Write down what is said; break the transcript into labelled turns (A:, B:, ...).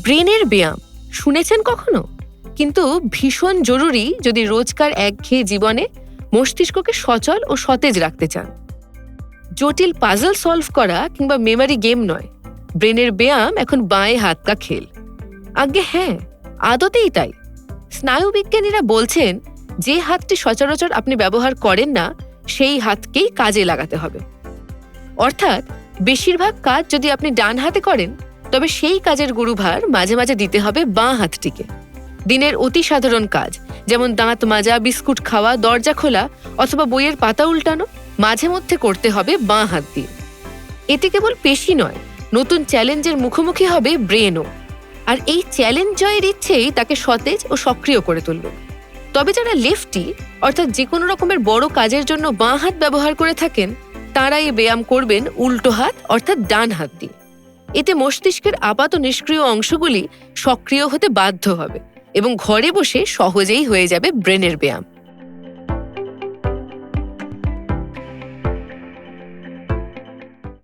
A: ব্রেনের ব্যায়াম শুনেছেন কখনো? কিন্তু ভীষণ জরুরি যদি রোজকার একঘেয়ে জীবনে মস্তিষ্ককে সচল ও সতেজ রাখতে চান। জটিল পাজল সলভ করা কিংবা মেমারি গেম নয়, ব্রেনের ব্যায়াম এখন বাঁয়ে হাত কা খেল। আজ্ঞে হ্যাঁ, আদতেই তাই। স্নায়ুবিজ্ঞানীরা বলছেন যে হাতটি সচরাচর আপনি ব্যবহার করেন না সেই হাতকেই কাজে লাগাতে হবে। অর্থাৎ বেশিরভাগ কাজ যদি আপনি ডান হাতে করেন তবে সেই কাজের গুরুভার মাঝে মাঝে দিতে হবে বাঁ হাতটিকে। দিনের অতি সাধারণ কাজ যেমন দাঁত মাজা, বিস্কুট খাওয়া, দরজা খোলা অথবা বইয়ের পাতা উল্টানো মাঝে মধ্যে করতে হবে বাঁ হাত দিয়ে। এতে কেবল পেশি নয়, নতুন চ্যালেঞ্জের মুখোমুখি হবে ব্রেনও। আর এই চ্যালেঞ্জ জয়ের ইচ্ছেই তাকে সতেজ ও সক্রিয় করে তুলবে। তবে যারা লেফটি অর্থাৎ যে কোনো রকমের বড় কাজের জন্য বাঁ হাত ব্যবহার করে থাকেন তারা এই ব্যায়াম করবেন উল্টো হাত অর্থাৎ ডান হাত দিয়ে। এতে মস্তিষ্কের আপাত নিষ্ক্রিয় অংশগুলি সক্রিয় হতে বাধ্য হবে এবং ঘরে বসে সহজেই হয়ে যাবে ব্রেনের ব্যায়াম।